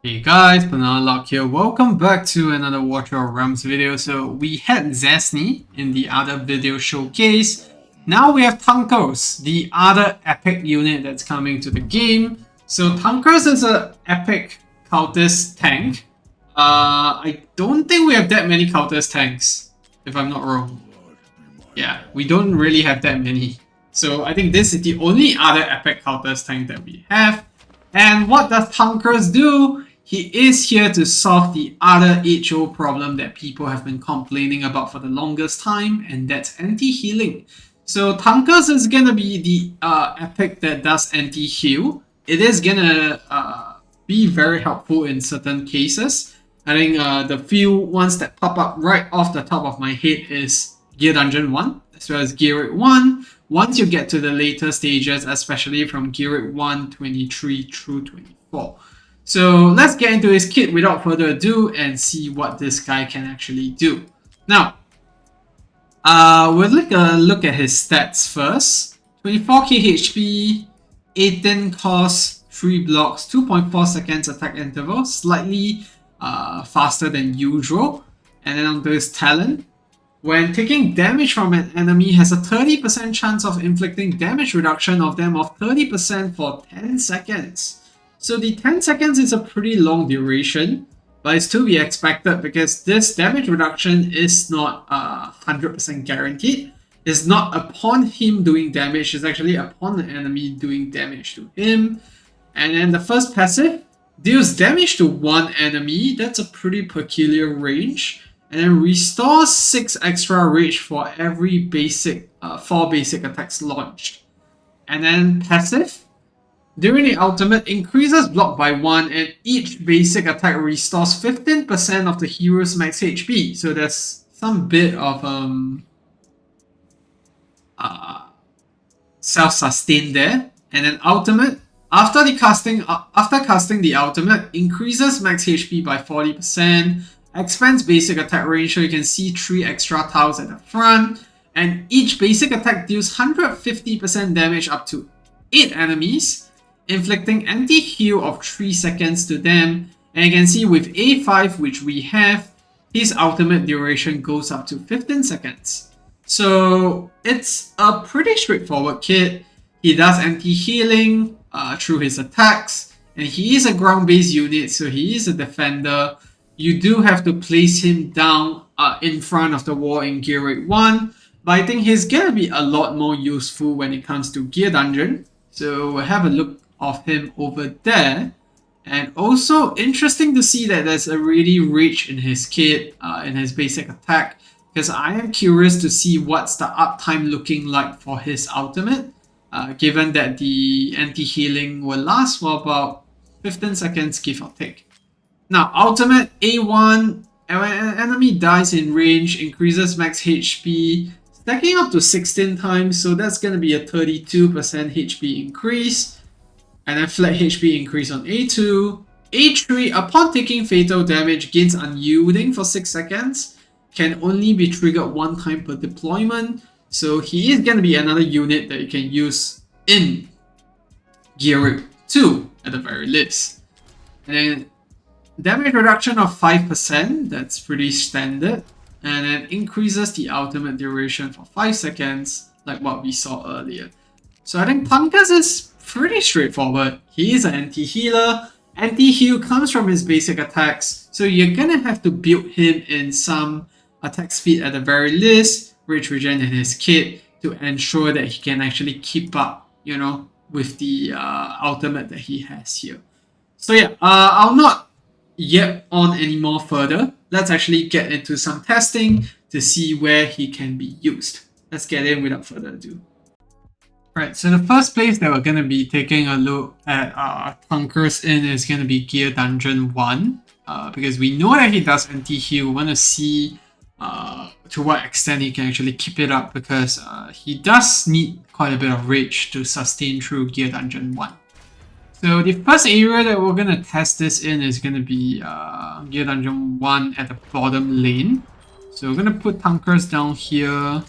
Hey guys, Banana Lock here. Welcome back to another Water of Realms video. So we had Zesny in the other video showcase. Now we have Thunkles, the other epic unit that's coming to the game. So Thunkles is an epic cultist tank. I don't think we have that many cultist tanks, if I'm not wrong. Yeah, we don't really have that many. So I think this is the only other epic cultist tank that we have. And what does Thunkles do? He is here to solve the other HO problem that people have been complaining about for the longest time, and that's anti-healing. So Thunkles is gonna be the epic that does anti-heal. It is gonna be very helpful in certain cases. I think the few ones that pop up right off the top of my head is Gear Dungeon 1, as well as GR1. Once you get to the later stages, especially from GR1 23 through 24. So let's get into his kit without further ado and see what this guy can actually do. Now, we'll look at his stats first. 24k HP, 18 cost, 3 blocks, 2.4 seconds attack interval, slightly faster than usual. And then onto his talent. When taking damage from an enemy, has a 30% chance of inflicting damage reduction of them of 30% for 10 seconds. So the 10 seconds is a pretty long duration, but it's to be expected because this damage reduction is not 100% guaranteed. It's not upon him doing damage, it's actually upon the enemy doing damage to him. And then the first passive deals damage to one enemy. That's a pretty peculiar range. And then restores 6 extra rage for every basic 4 basic attacks launched. And then passive. During the ultimate, increases block by 1 and each basic attack restores 15% of the hero's max HP. So there's some bit of self-sustain there. And then ultimate, after casting the ultimate, increases max HP by 40%, expands basic attack range so you can see 3 extra tiles at the front, and each basic attack deals 150% damage up to 8 enemies, inflicting anti-heal of 3 seconds to them. And you can see with A5, which we have, his ultimate duration goes up to 15 seconds. So it's a pretty straightforward kit. He does anti-healing through his attacks, and he is a ground-based unit, so he is a defender. You do have to place him down in front of the wall in Gear 1, but I think he's gonna be a lot more useful when it comes to Gear Dungeon. So we'll have a look of him over there. And also interesting to see that there's already rage in his kit, in his basic attack, because I am curious to see what's the uptime looking like for his ultimate, given that the anti-healing will last for about 15 seconds give or take. Now, ultimate A1, when an enemy dies in range, increases max HP, stacking up to 16 times, so that's going to be a 32% HP increase. And then flat HP increase on A2. A3, upon taking fatal damage, gains unyielding for 6 seconds, can only be triggered 1 time per deployment, so he is going to be another unit that you can use in Gear 2 at the very least. And then damage reduction of 5%, that's pretty standard. And then increases the ultimate duration for 5 seconds, like what we saw earlier. So I think Thunkles is pretty straightforward. He is an anti-healer. Anti-heal comes from his basic attacks, so you're gonna have to build him in some attack speed at the very least, rage regen in his kit, to ensure that he can actually keep up, you know, with the ultimate that he has here. So yeah, I'll not yet on any more further. Let's actually get into some testing to see where he can be used. Let's get in without further ado. Right, so the first place that we're going to be taking a look at Thunkles in is going to be Gear Dungeon 1, because we know that he does anti-heal. We want to see to what extent he can actually keep it up, because he does need quite a bit of rage to sustain through Gear Dungeon 1. So the first area that we're going to test this in is going to be Gear Dungeon 1 at the bottom lane. So we're going to put Thunkles down here,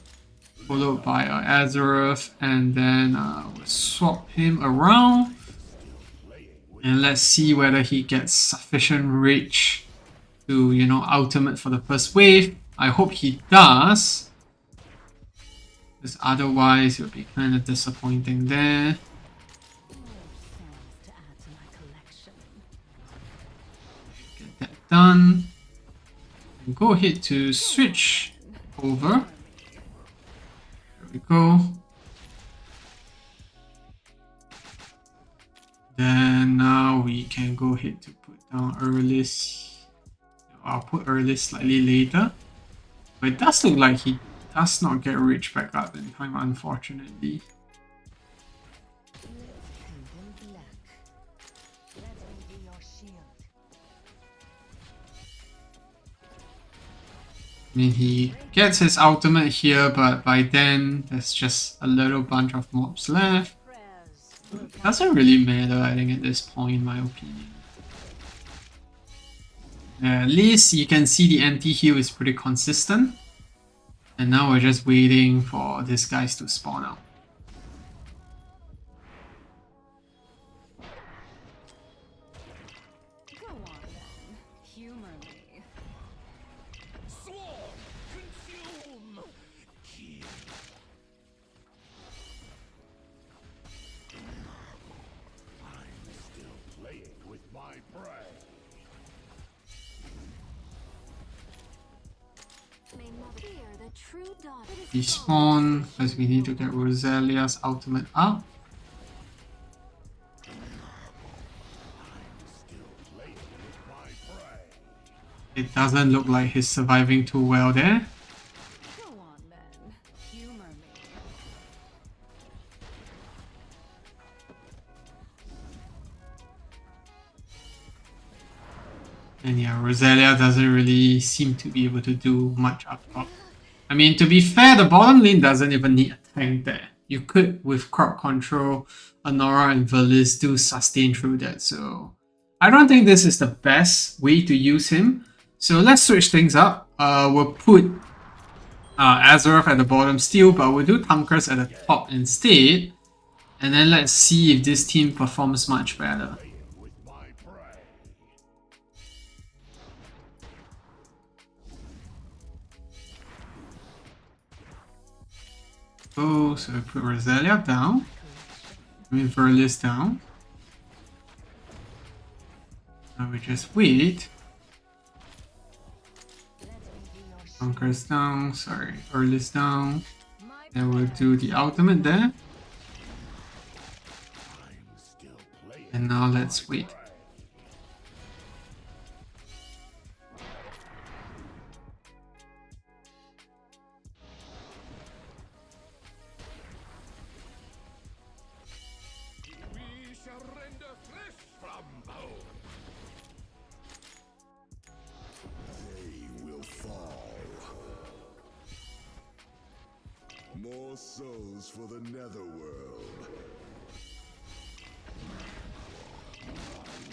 followed by Azeroth, and then we'll swap him around. And let's see whether he gets sufficient reach to, you know, ultimate for the first wave. I hope he does. Because otherwise it would be kind of disappointing there. Get that done. And go ahead to switch over. There we go. Then now we can go ahead to put down Earlist. I'll put Earlist slightly later. But it does look like he does not get rich back up in time, unfortunately. I mean, he gets his ultimate here, but by then there's just a little bunch of mobs left. It doesn't really matter, I think, at this point, in my opinion. At least you can see the anti-heal is pretty consistent. And now we're just waiting for these guys to spawn out. Go on then, humor me. Swarm! Consume! Kill. I'm still playing with my prey. Despawn, because we need to get Rosalia's ultimate up. It doesn't look like he's surviving too well there. Go on then, humor me. And yeah, Rosalia doesn't really seem to be able to do much up top. I mean, to be fair, the bottom lane doesn't even need a tank there. You could, with crop control, Honora and Verlis do sustain through that. So I don't think this is the best way to use him. So let's switch things up. We'll put Azeroth at the bottom still, but we'll do Thunkles at the top instead. And then let's see if this team performs much better. Oh, so we put Rosalia down. I mean Verlis down. Now we just wait. Thunkles down, sorry, Verlis down. Then we'll do the ultimate there. And now let's wait. More souls for the netherworld.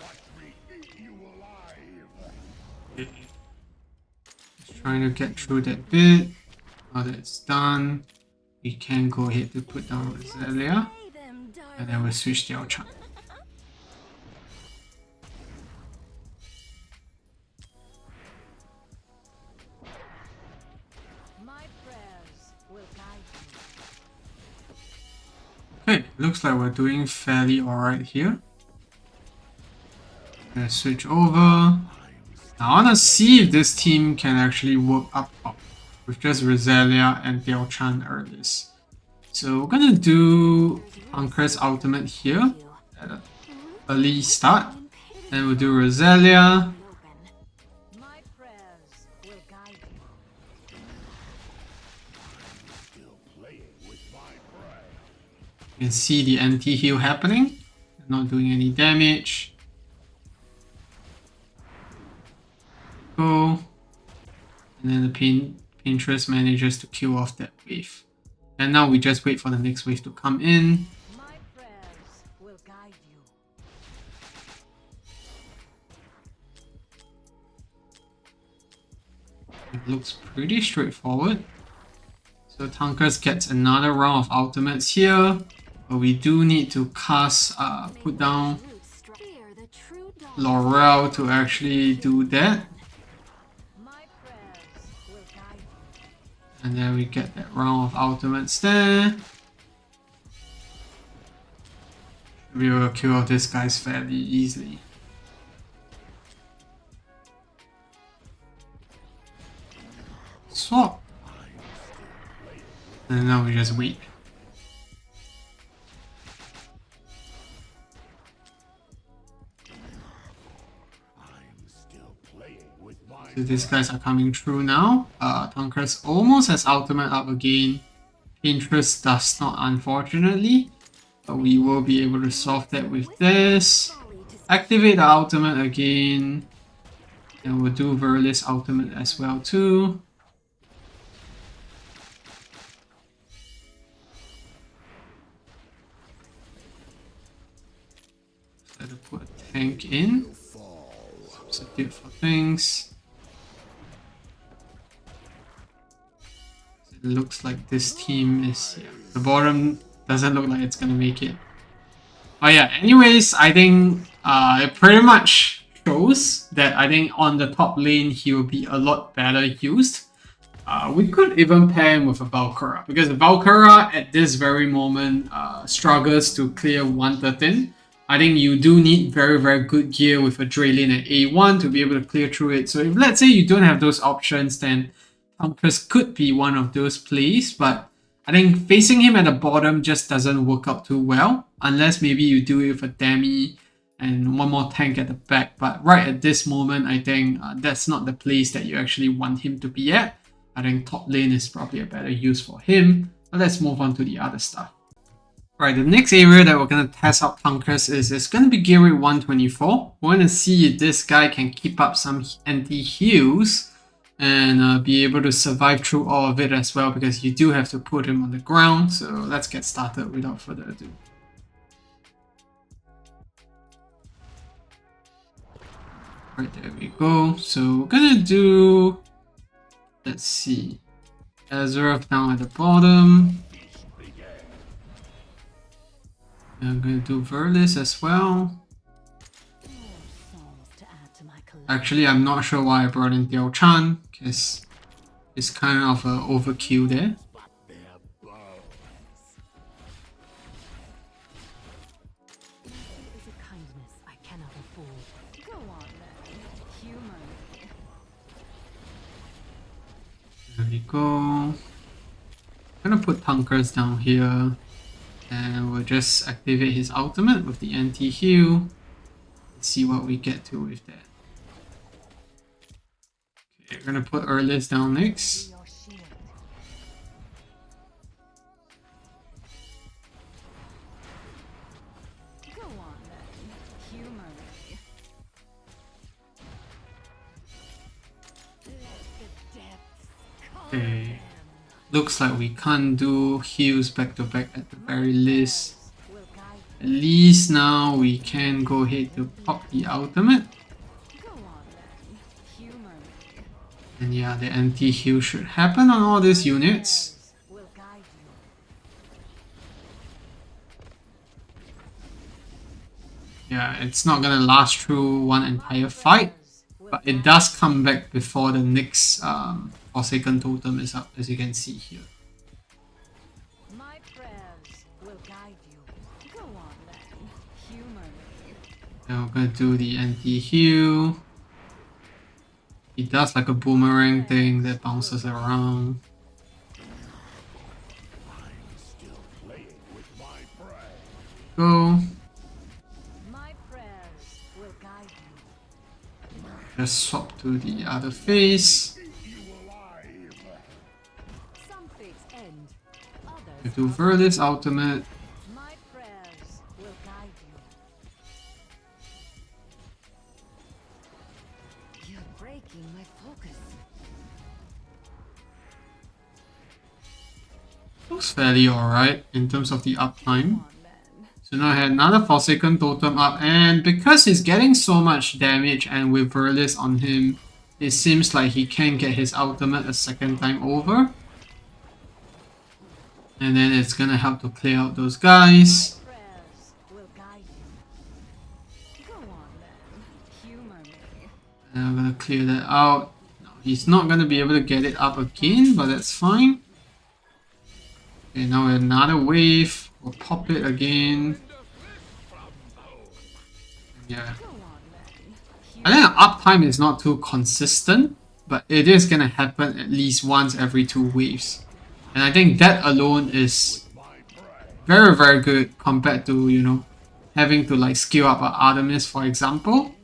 Watch me eat you alive. Just trying to get through that bit. Now that it's done, we can go ahead to put down Rosalia. And then we'll switch the Ultra. Okay, looks like we're doing fairly alright here. Let's switch over. Now I wanna see if this team can actually work up with just Rosalia and Diao-Chan Earlist. So we're gonna do Thunkles ultimate here at an early start. Then we'll do Rosalia. You can see the anti-heal happening, not doing any damage. Go. And then the Pinterest manages to kill off that wave. And now we just wait for the next wave to come in. My prayers will guide you. It looks pretty straightforward. So Thunkles gets another round of ultimates here. But we do need to cast, put down Laurel to actually do that. My prayers will guide you. And then we get that round of ultimates there. We will kill these guys fairly easily. Swap. And now we just wait. So these guys are coming through now. Thunkles almost has ultimate up again. Interest does not, unfortunately. But we will be able to solve that with this. Activate the ultimate again. And we'll do Verlis ultimate as well too. Try to put a tank in. Substitute for things. It looks like this team is, yeah, the bottom doesn't look like it's gonna make it. Oh yeah, anyways, I think it pretty much shows that I think on the top lane he will be a lot better used. We could even pair him with a Valkyra, because Valkyra at this very moment struggles to clear 113. I think you do need very, very good gear with a Dray lane at A1 to be able to clear through it. So if let's say you don't have those options, then Thunkles could be one of those plays, but I think facing him at the bottom just doesn't work out too well, unless maybe you do it with a Demi and one more tank at the back. But right at this moment, I think that's not the place that you actually want him to be at. I think top lane is probably a better use for him. But let's move on to the other stuff. Right, the next area that we're going to test out Thunkles is it's going to be GR1-24. We're going to see if this guy can keep up some anti-heals and be able to survive through all of it as well, because you do have to put him on the ground. So let's get started without further ado. Right, there we go. So we're gonna do, let's see, Azurath down at the bottom. I'm gonna do Verlis as well. Actually, I'm not sure why I brought in Diao Chan, because it's kind of an overkill there. There we go. I'm gonna put Thunkles down here, and we'll just activate his ultimate with the anti-heal. See what we get to with that. Okay, we're gonna put Earlis down next. Okay. Looks like we can't do heals back to back at the very least. At least now we can go ahead to pop the ultimate. And yeah, the anti-heal should happen on all these units. Yeah, it's not gonna last through one entire fight, but it does come back before the next Forsaken Totem is up, as you can see here. My prayers will guide you. Go on then, humor me. Now we're gonna do the anti-heal. He does like a boomerang thing that bounces around. Go. My prayers will guide you. Just swap to the other face. Some fates end, We others do Verlis ultimate. my prayers will guide you. You're breaking my focus. Looks fairly alright in terms of the uptime. Come on then. So now I had another Forsaken Totem up, and because he's getting so much damage and with Verlis on him, it seems like he can get his ultimate a second time over. And then it's gonna help to clear out those guys. Prayers will guide you. Go on then, And I'm gonna clear that out. No, he's not gonna be able to get it up again, but that's fine. Okay, now another wave. We'll pop it again. Yeah. Go on then. I think the uptime is not too consistent, but it is gonna happen at least once every 2 waves. And I think that alone is very, very good compared to, you know, having to like skill up an Artemis, for example.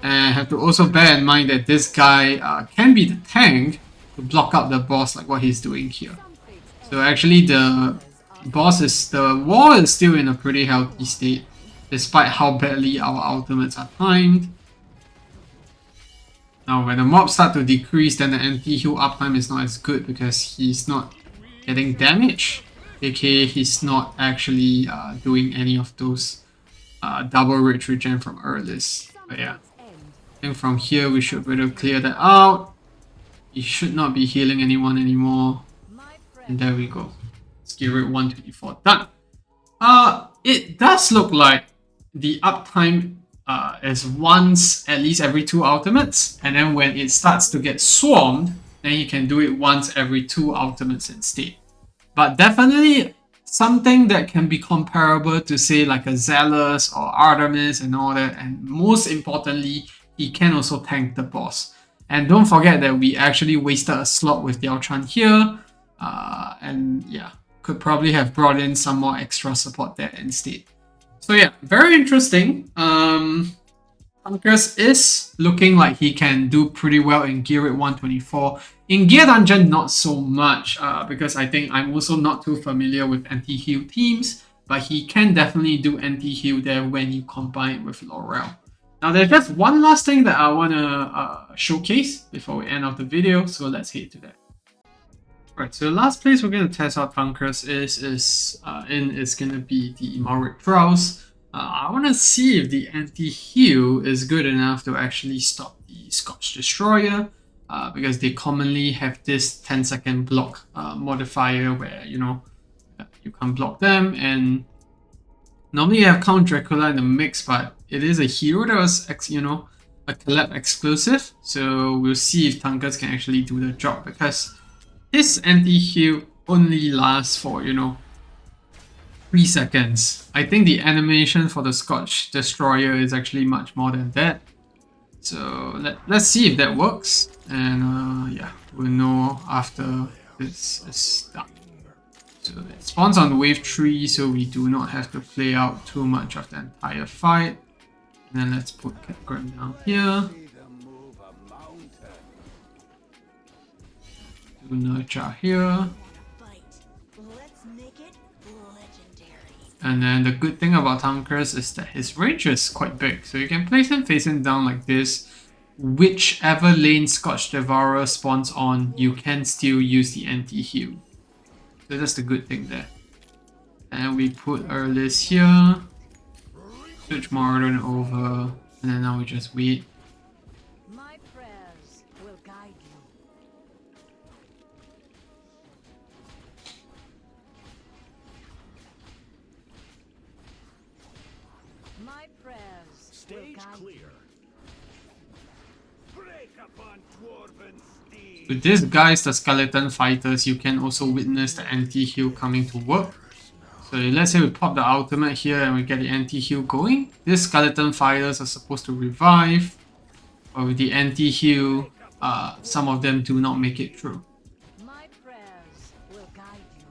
And have to also bear in mind that this guy can be the tank to block out the boss like what he's doing here. So actually the wall is still in a pretty healthy state, despite how badly our ultimates are timed. Now when the mobs start to decrease, then the anti-heal uptime is not as good because he's not getting damage, aka he's not actually doing any of those double rage regen from Earlys. But yeah, I think from here we should be able to clear that out. He should not be healing anyone anymore. And there we go. GR1-24 done. It does look like the uptime is once at least every 2 ultimates, and then when it starts to get swarmed, then you can do it once every 2 ultimates instead. But definitely something that can be comparable to say like a Zealous or Artemis and all that, and most importantly, he can also tank the boss. And don't forget that we actually wasted a slot with Diao here, and yeah, could probably have brought in some more extra support there instead. So yeah, very interesting. Thunkles is looking like he can do pretty well in GR1-24. In Gear Dungeon, not so much, because I think I'm also not too familiar with anti-heal teams, but he can definitely do anti-heal there when you combine it with Laurel. Now there's just one last thing that I want to showcase before we end off the video, so let's head to that. Right, so the last place we're going to test out Thunkles is going to be the Malrik Test. I want to see if the anti-heal is good enough to actually stop the Scotch Destroyer, because they commonly have this 10-second block modifier where, you know, you can block them, and normally you have Count Dracula in the mix, but it is a hero that was, you know, a collab exclusive, so we'll see if Thunkles can actually do the job, because his anti-heal only lasts for, you know, 3 seconds. I think the animation for the Scotch Destroyer is actually much more than that. So let's see if that works. And yeah, we'll know after this is done. So it spawns on wave 3, so we do not have to play out too much of the entire fight. And then let's put Catgrim down here. Do Nurture here. And then the good thing about Thunkles is that his range is quite big, so you can place him facing down like this. Whichever lane Scotch Devourer spawns on, you can still use the anti-heal. So that's the good thing there. And we put Earlys here, switch Mordon over, and then now we just wait. My prayers will guide you. My prayers will Stage guide clear. you. Break upon dwarven steed. With these guys, the skeleton fighters, you can also witness the anti-heal coming to work. So let's say we pop the ultimate here and we get the anti-heal going. These skeleton fighters are supposed to revive, but with the anti-heal, some of them do not make it through. My prayers will guide you.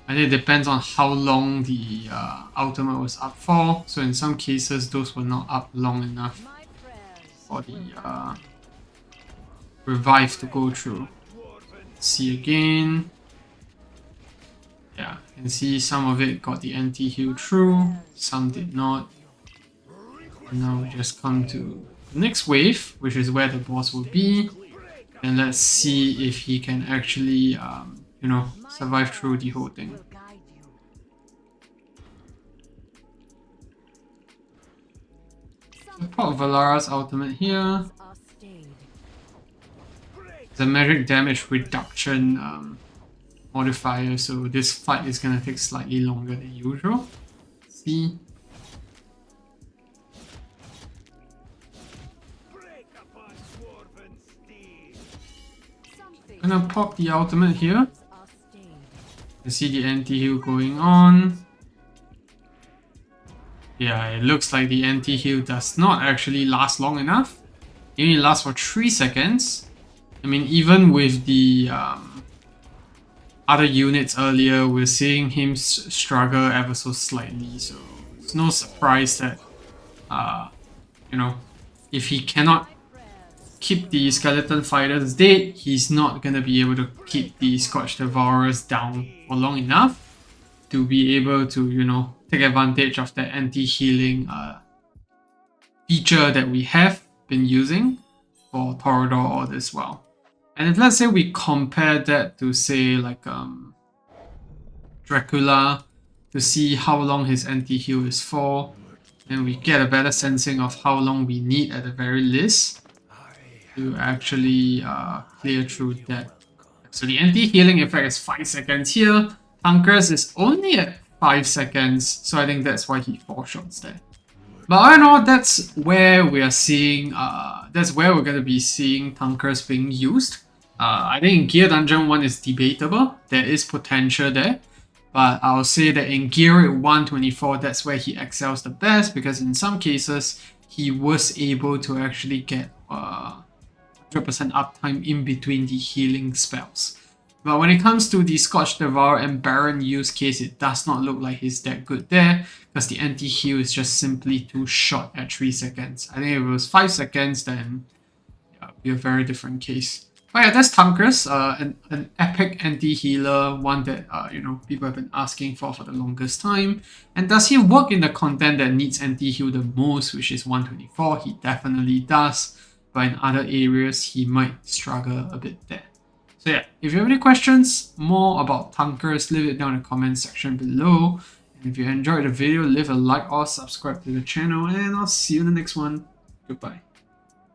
And it depends on how long the ultimate was up for. So in some cases, those were not up long enough My prayers for the revive to go through. Let's see again. Yeah, you can see some of it got the anti-heal through, some did not. And now we just come to the next wave, which is where the boss will be. And let's see if he can actually, you know, survive through the whole thing. will guide you. So pop Valara's ultimate here. Are stayed. The magic damage reduction modifier, so this fight is gonna take slightly longer than usual. Let's see. I'm gonna pop the ultimate here. Are staying. You see the anti-heal going on. Yeah, it looks like the anti-heal does not actually last long enough. It only lasts for 3 seconds. I mean, even with the other units earlier, we're seeing him struggle ever so slightly. So it's no surprise that, you know, if he cannot keep the skeleton fighters dead, he's not gonna be able to keep the Scorch Devourers down for long enough to be able to, you know, take advantage of that anti-healing feature that we have been using for Torador as well. And if let's say we compare that to say like Dracula to see how long his anti-heal is for, and we get a better sensing of how long we need at the very least to actually clear through that. So the anti-healing effect is 5 seconds here. Thunkles is only at 5 seconds, so I think that's why he 4-shots there. But all in all, that's where we are seeing, that's where we're going to be seeing Thunkles being used. I think in Gear Dungeon 1 is debatable. There is potential there. But I'll say that in GR1-24, that's where he excels the best, because in some cases, he was able to actually get 100% uptime in between the healing spells. But when it comes to the Scorch Devour and Baron use case, it does not look like he's that good there, because the anti-heal is just simply too short at 3 seconds. I think if it was 5 seconds, then yeah, it would be a very different case. But yeah, that's Thunkles, an epic anti-healer, one that you know, people have been asking for the longest time. And does he work in the content that needs anti-heal the most, which is 124? He definitely does, but in other areas, he might struggle a bit there. So yeah, if you have any questions more about Thunkles, leave it down in the comment section below. And if you enjoyed the video, leave a like or subscribe to the channel, and I'll see you in the next one. Goodbye.